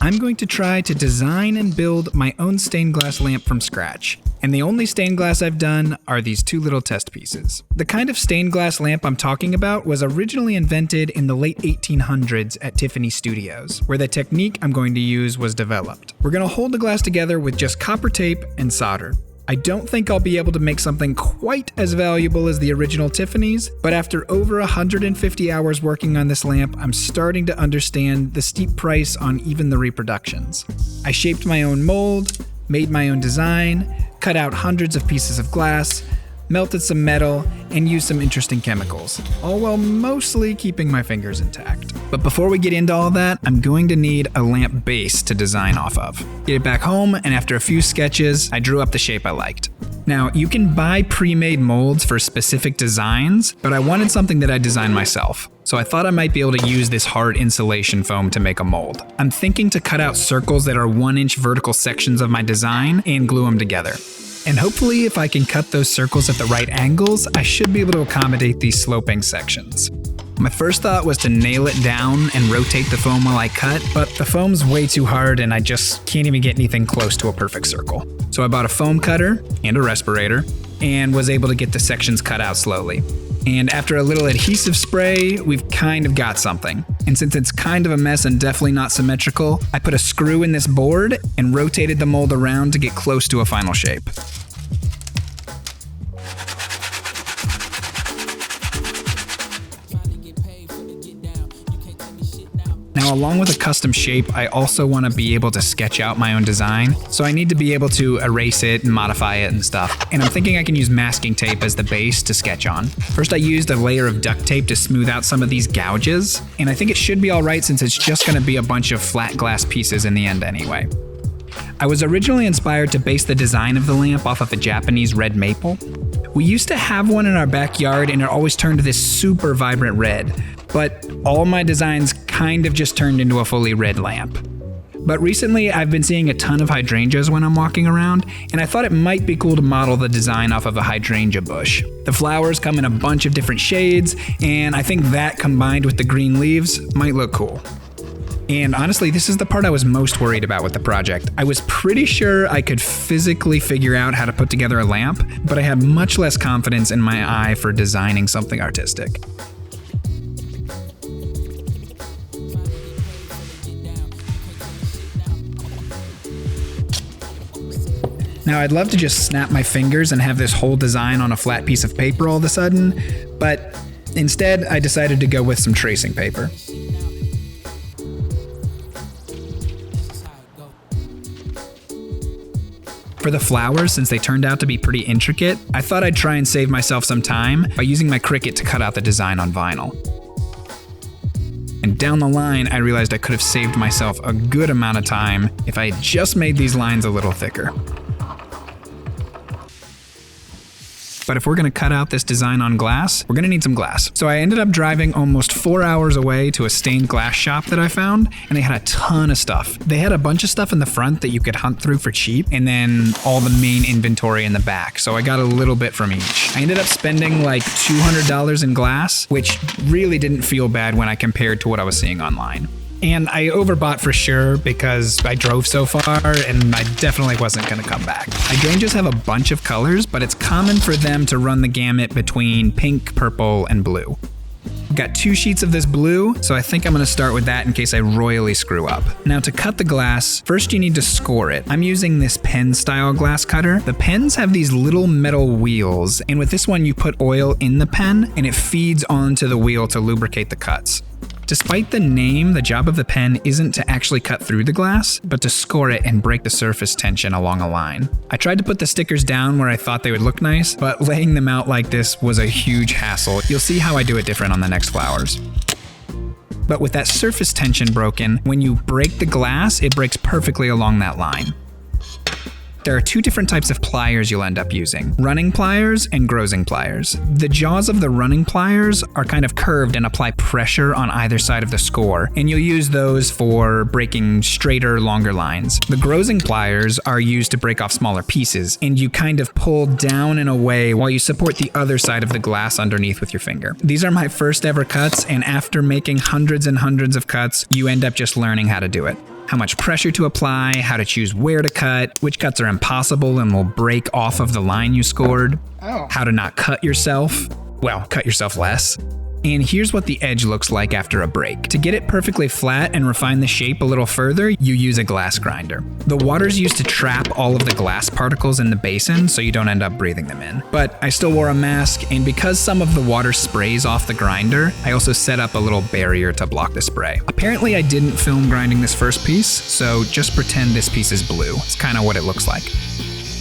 I'm going to try to design and build my own stained glass lamp from scratch. And the only stained glass I've done are these two little test pieces. The kind of stained glass lamp I'm talking about was originally invented in the late 1800s at Tiffany Studios, where the technique I'm going to use was developed. We're going to hold the glass together with just copper tape and solder. I don't think I'll be able to make something quite as valuable as the original Tiffany's, but after over 150 hours working on this lamp, I'm starting to understand the steep price on even the reproductions. I shaped my own mold, made my own design, cut out hundreds of pieces of glass, melted some metal, and used some interesting chemicals, all while mostly keeping my fingers intact. But before we get into all that, I'm going to need a lamp base to design off of. Get it back home, and after a few sketches, I drew up the shape I liked. Now, you can buy pre-made molds for specific designs, but I wanted something that I designed myself. So I thought I might be able to use this hard insulation foam to make a mold. I'm thinking to cut out circles that are 1-inch vertical sections of my design and glue them together. And hopefully, if I can cut those circles at the right angles, I should be able to accommodate these sloping sections. My first thought was to nail it down and rotate the foam while I cut, but the foam's way too hard and I just can't even get anything close to a perfect circle. So I bought a foam cutter and a respirator and was able to get the sections cut out slowly. And after a little adhesive spray, we've kind of got something. And since it's kind of a mess and definitely not symmetrical, I put a screw in this board and rotated the mold around to get close to a final shape. Now, along with a custom shape, I also want to be able to sketch out my own design, so I need to be able to erase it and modify it and stuff. And I'm thinking I can use masking tape as the base to sketch on. First, I used a layer of duct tape to smooth out some of these gouges, and I think it should be alright since it's just going to be a bunch of flat glass pieces in the end anyway. I was originally inspired to base the design of the lamp off of a Japanese red maple. We used to have one in our backyard and it always turned this super vibrant red, but all my designs kind of just turned into a fully red lamp. But recently I've been seeing a ton of hydrangeas when I'm walking around, and I thought it might be cool to model the design off of a hydrangea bush. The flowers come in a bunch of different shades, and I think that combined with the green leaves might look cool. And honestly, this is the part I was most worried about with the project. I was pretty sure I could physically figure out how to put together a lamp, but I had much less confidence in my eye for designing something artistic. Now, I'd love to just snap my fingers and have this whole design on a flat piece of paper all of a sudden, but instead I decided to go with some tracing paper. For the flowers, since they turned out to be pretty intricate, I thought I'd try and save myself some time by using my Cricut to cut out the design on vinyl. And down the line, I realized I could have saved myself a good amount of time if I had just made these lines a little thicker. But if we're gonna cut out this design on glass, we're gonna need some glass. So I ended up driving almost 4 hours away to a stained glass shop that I found, and they had a ton of stuff. They had a bunch of stuff in the front that you could hunt through for cheap, and then all the main inventory in the back. So I got a little bit from each. I ended up spending like $200 in glass, which really didn't feel bad when I compared to what I was seeing online. And I overbought for sure because I drove so far and I definitely wasn't going to come back. Hydrangeas have a bunch of colors, but it's common for them to run the gamut between pink, purple, and blue. I've got 2 sheets of this blue, so I think I'm going to start with that in case I royally screw up. Now, to cut the glass, first you need to score it. I'm using this pen-style glass cutter. The pens have these little metal wheels, and with this one you put oil in the pen and it feeds onto the wheel to lubricate the cuts. Despite the name, the job of the pen isn't to actually cut through the glass, but to score it and break the surface tension along a line. I tried to put the stickers down where I thought they would look nice, but laying them out like this was a huge hassle. You'll see how I do it different on the next flowers. But with that surface tension broken, when you break the glass, it breaks perfectly along that line. There are 2 different types of pliers you'll end up using, running pliers and grozing pliers. The jaws of the running pliers are kind of curved and apply pressure on either side of the score, and you'll use those for breaking straighter, longer lines. The grozing pliers are used to break off smaller pieces, and you kind of pull down and away while you support the other side of the glass underneath with your finger. These are my first ever cuts, and after making hundreds and hundreds of cuts, you end up just learning how to do it. how much pressure to apply, how to choose where to cut, which cuts are impossible and will break off of the line you scored, how to not cut yourself, well, cut yourself less. And here's what the edge looks like after a break. To get it perfectly flat and refine the shape a little further, you use a glass grinder. The water's used to trap all of the glass particles in the basin so you don't end up breathing them in. But I still wore a mask, and because some of the water sprays off the grinder, I also set up a little barrier to block the spray. Apparently I didn't film grinding this first piece, so just pretend this piece is blue. It's kind of what it looks like.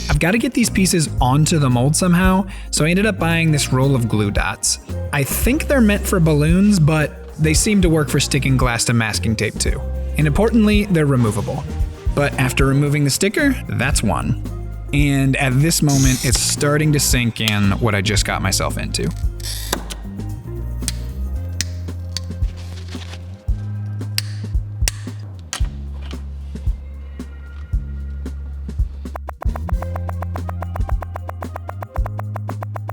I've got to get these pieces onto the mold somehow, so I ended up buying this roll of glue dots. I think they're meant for balloons, but they seem to work for sticking glass to masking tape too. And importantly, they're removable. But after removing the sticker, that's one. And at this moment, it's starting to sink in what I just got myself into.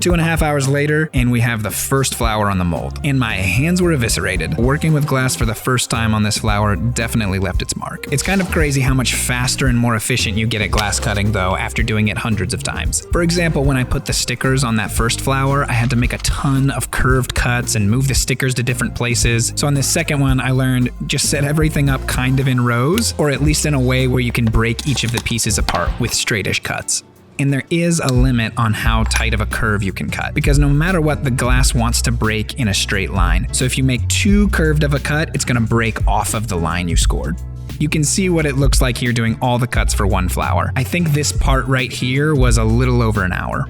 Two and a half hours later, and we have the first flower on the mold. And my hands were eviscerated. Working with glass for the first time on this flower definitely left its mark. It's kind of crazy how much faster and more efficient you get at glass cutting though after doing it hundreds of times. For example, when I put the stickers on that first flower, I had to make a ton of curved cuts and move the stickers to different places. So on this second one, I learned just set everything up kind of in rows, or at least in a way where you can break each of the pieces apart with straightish cuts. And there is a limit on how tight of a curve you can cut, because no matter what, the glass wants to break in a straight line. So if you make too curved of a cut, it's gonna break off of the line you scored. You can see what it looks like here doing all the cuts for one flower. I think this part right here was a little over an hour.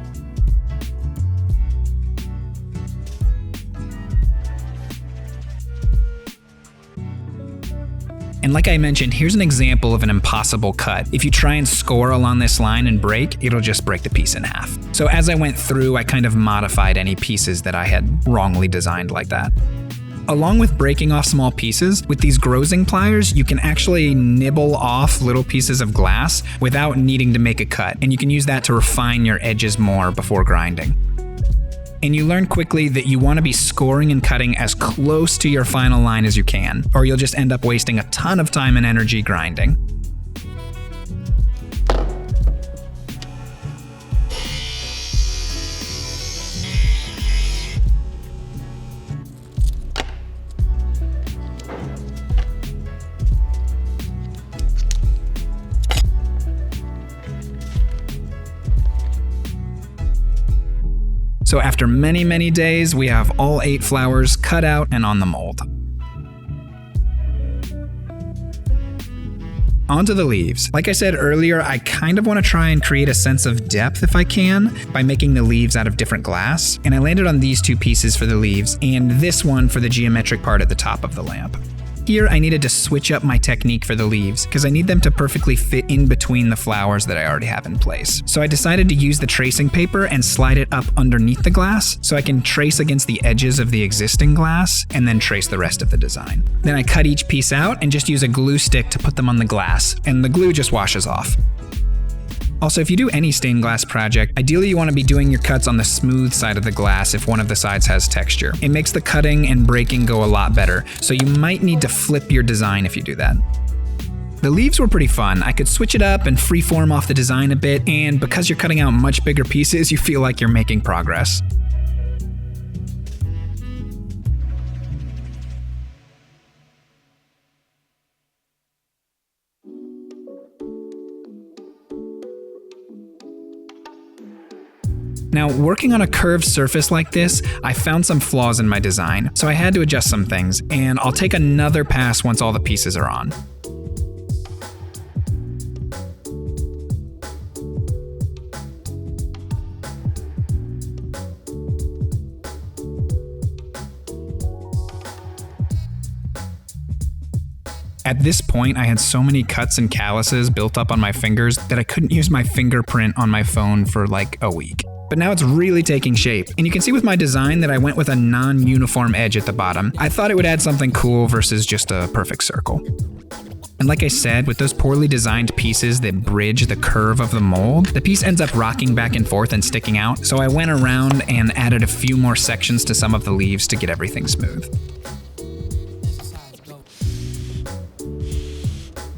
And like I mentioned, here's an example of an impossible cut. If you try and score along this line and break, it'll just break the piece in half. So as I went through, I kind of modified any pieces that I had wrongly designed like that. Along with breaking off small pieces, with these grozing pliers, you can actually nibble off little pieces of glass without needing to make a cut. And you can use that to refine your edges more before grinding. And you learn quickly that you want to be scoring and cutting as close to your final line as you can, or you'll just end up wasting a ton of time and energy grinding. So after many, many days, we have all 8 flowers cut out and on the mold. Onto the leaves. Like I said earlier, I kind of want to try and create a sense of depth if I can by making the leaves out of different glass. And I landed on these 2 pieces for the leaves and this one for the geometric part at the top of the lamp. Here, I needed to switch up my technique for the leaves because I need them to perfectly fit in between the flowers that I already have in place. So I decided to use the tracing paper and slide it up underneath the glass so I can trace against the edges of the existing glass and then trace the rest of the design. Then I cut each piece out and just use a glue stick to put them on the glass, and the glue just washes off. Also, if you do any stained glass project, ideally you want to be doing your cuts on the smooth side of the glass if one of the sides has texture. It makes the cutting and breaking go a lot better, so you might need to flip your design if you do that. The leaves were pretty fun. I could switch it up and freeform off the design a bit, and because you're cutting out much bigger pieces, you feel like you're making progress. Now, working on a curved surface like this, I found some flaws in my design, so I had to adjust some things, and I'll take another pass once all the pieces are on. At this point, I had so many cuts and calluses built up on my fingers that I couldn't use my fingerprint on my phone for like a week. But now it's really taking shape. And you can see with my design that I went with a non-uniform edge at the bottom. I thought it would add something cool versus just a perfect circle. And like I said, with those poorly designed pieces that bridge the curve of the mold, the piece ends up rocking back and forth and sticking out. So I went around and added a few more sections to some of the leaves to get everything smooth.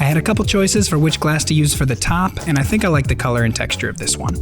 I had a couple choices for which glass to use for the top, and I think I like the color and texture of this one.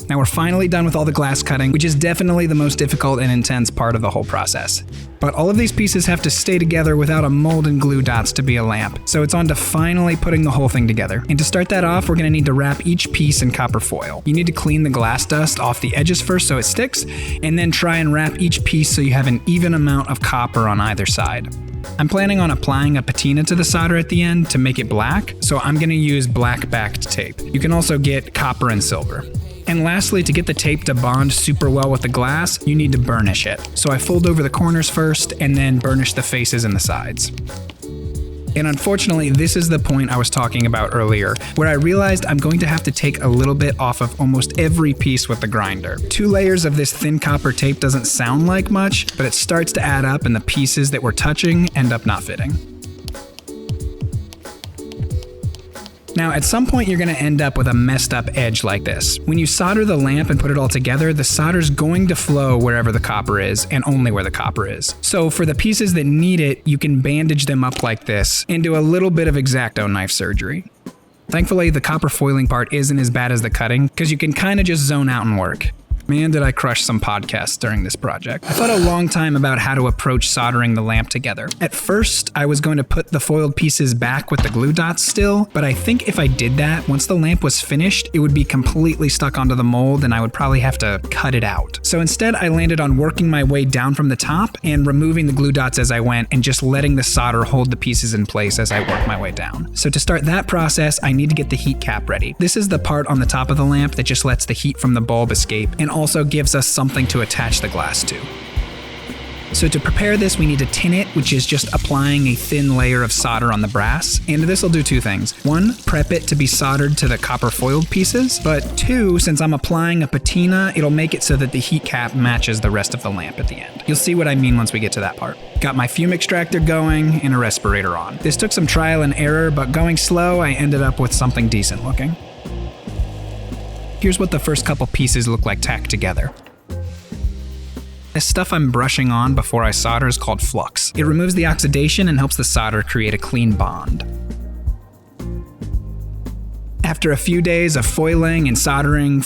Now we're finally done with all the glass cutting, which is definitely the most difficult and intense part of the whole process. But all of these pieces have to stay together without a mold and glue dots to be a lamp, so it's on to finally putting the whole thing together. And to start that off, we're going to need to wrap each piece in copper foil. You need to clean the glass dust off the edges first so it sticks, and then try and wrap each piece so you have an even amount of copper on either side. I'm planning on applying a patina to the solder at the end to make it black, so I'm going to use black backed tape. You can also get copper and silver. And lastly, to get the tape to bond super well with the glass, you need to burnish it. So I fold over the corners first and then burnish the faces and the sides. And unfortunately, this is the point I was talking about earlier, where I realized I'm going to have to take a little bit off of almost every piece with the grinder. 2 layers of this thin copper tape doesn't sound like much, but it starts to add up and the pieces that we're touching end up not fitting. Now, at some point you're going to end up with a messed up edge like this. When you solder the lamp and put it all together, the solder's going to flow wherever the copper is and only where the copper is. So for the pieces that need it, you can bandage them up like this and do a little bit of X-Acto knife surgery. Thankfully, the copper foiling part isn't as bad as the cutting, because you can kind of just zone out and work. Man, did I crush some podcasts during this project. I thought a long time about how to approach soldering the lamp together. At first, I was going to put the foiled pieces back with the glue dots still, but I think if I did that, once the lamp was finished, it would be completely stuck onto the mold and I would probably have to cut it out. So instead, I landed on working my way down from the top and removing the glue dots as I went and just letting the solder hold the pieces in place as I work my way down. So to start that process, I need to get the heat cap ready. This is the part on the top of the lamp that just lets the heat from the bulb escape and also gives us something to attach the glass to. So to prepare this, we need to tin it, which is just applying a thin layer of solder on the brass. And this will do 2 things. 1, prep it to be soldered to the copper foiled pieces. But 2, since I'm applying a patina, it'll make it so that the heat cap matches the rest of the lamp at the end. You'll see what I mean once we get to that part. Got my fume extractor going and a respirator on. This took some trial and error, but going slow, I ended up with something decent looking. Here's what the first couple pieces look like tacked together. This stuff I'm brushing on before I solder is called flux. It removes the oxidation and helps the solder create a clean bond. After a few days of foiling and soldering,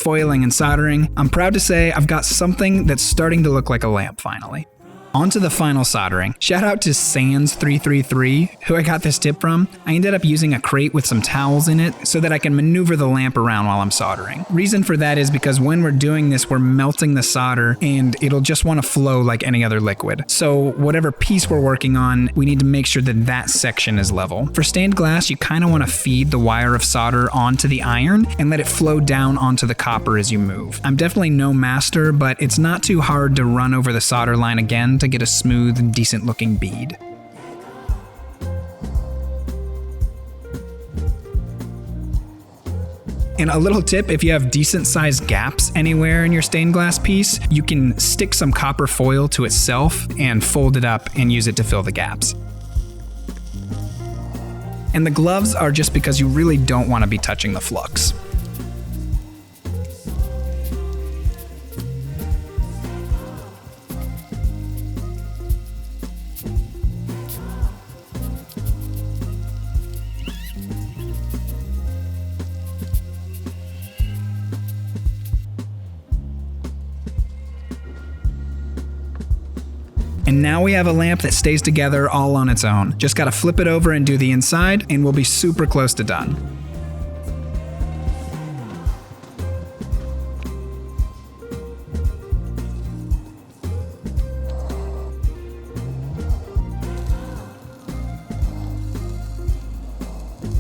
I'm proud to say I've got something that's starting to look like a lamp finally. On to the final soldering. Shout out to Sans333, who I got this tip from. I ended up using a crate with some towels in it so that I can maneuver the lamp around while I'm soldering. Reason for that is because when we're doing this, we're melting the solder and it'll just want to flow like any other liquid. So whatever piece we're working on, we need to make sure that that section is level. For stained glass, you kind of want to feed the wire of solder onto the iron and let it flow down onto the copper as you move. I'm definitely no master, but it's not too hard to run over the solder line again to get a smooth and decent looking bead. And a little tip, if you have decent sized gaps anywhere in your stained glass piece, you can stick some copper foil to itself and fold it up and use it to fill the gaps. And the gloves are just because you really don't want to be touching the flux. And now we have a lamp that stays together all on its own. Just gotta flip it over and do the inside, and we'll be super close to done.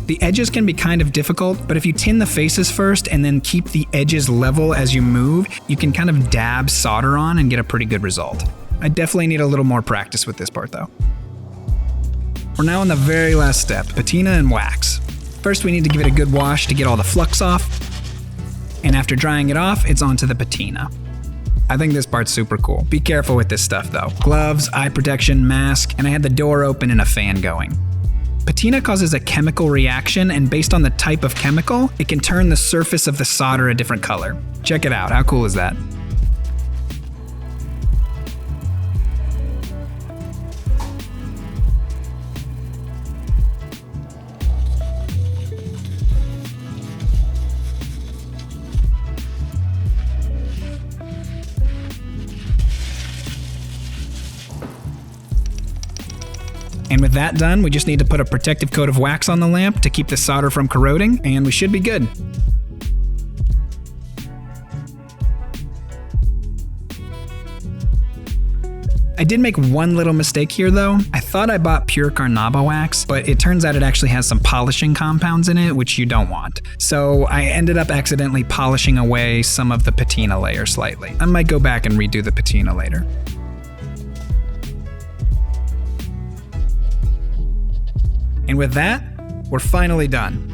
The edges can be kind of difficult, but if you tin the faces first and then keep the edges level as you move, you can kind of dab solder on and get a pretty good result. I definitely need a little more practice with this part though. We're now on the very last step, patina and wax. First we need to give it a good wash to get all the flux off, and after drying it off, it's onto the patina. I think this part's super cool. Be careful with this stuff though. Gloves, eye protection, mask, and I had the door open and a fan going. Patina causes a chemical reaction, and based on the type of chemical, it can turn the surface of the solder a different color. Check it out, how cool is that? And with that done, we just need to put a protective coat of wax on the lamp to keep the solder from corroding, and we should be good. I did make one little mistake here though. I thought I bought pure carnauba wax, but it turns out it actually has some polishing compounds in it, which you don't want. So I ended up accidentally polishing away some of the patina layer slightly. I might go back and redo the patina later. And with that, we're finally done.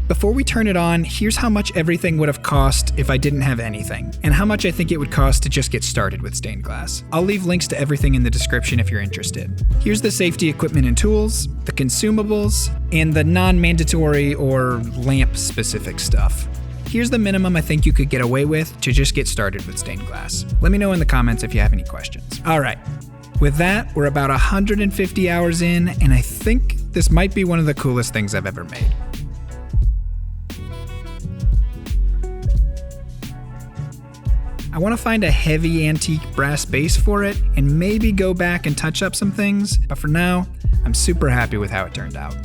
Before we turn it on, here's how much everything would have cost if I didn't have anything, and how much I think it would cost to just get started with stained glass. I'll leave links to everything in the description if you're interested. Here's the safety equipment and tools, the consumables, and the non-mandatory or lamp-specific stuff. Here's the minimum I think you could get away with to just get started with stained glass. Let me know in the comments if you have any questions. All right, with that, we're about 150 hours in, and I think this might be one of the coolest things I've ever made. I want to find a heavy antique brass base for it and maybe go back and touch up some things, but for now, I'm super happy with how it turned out.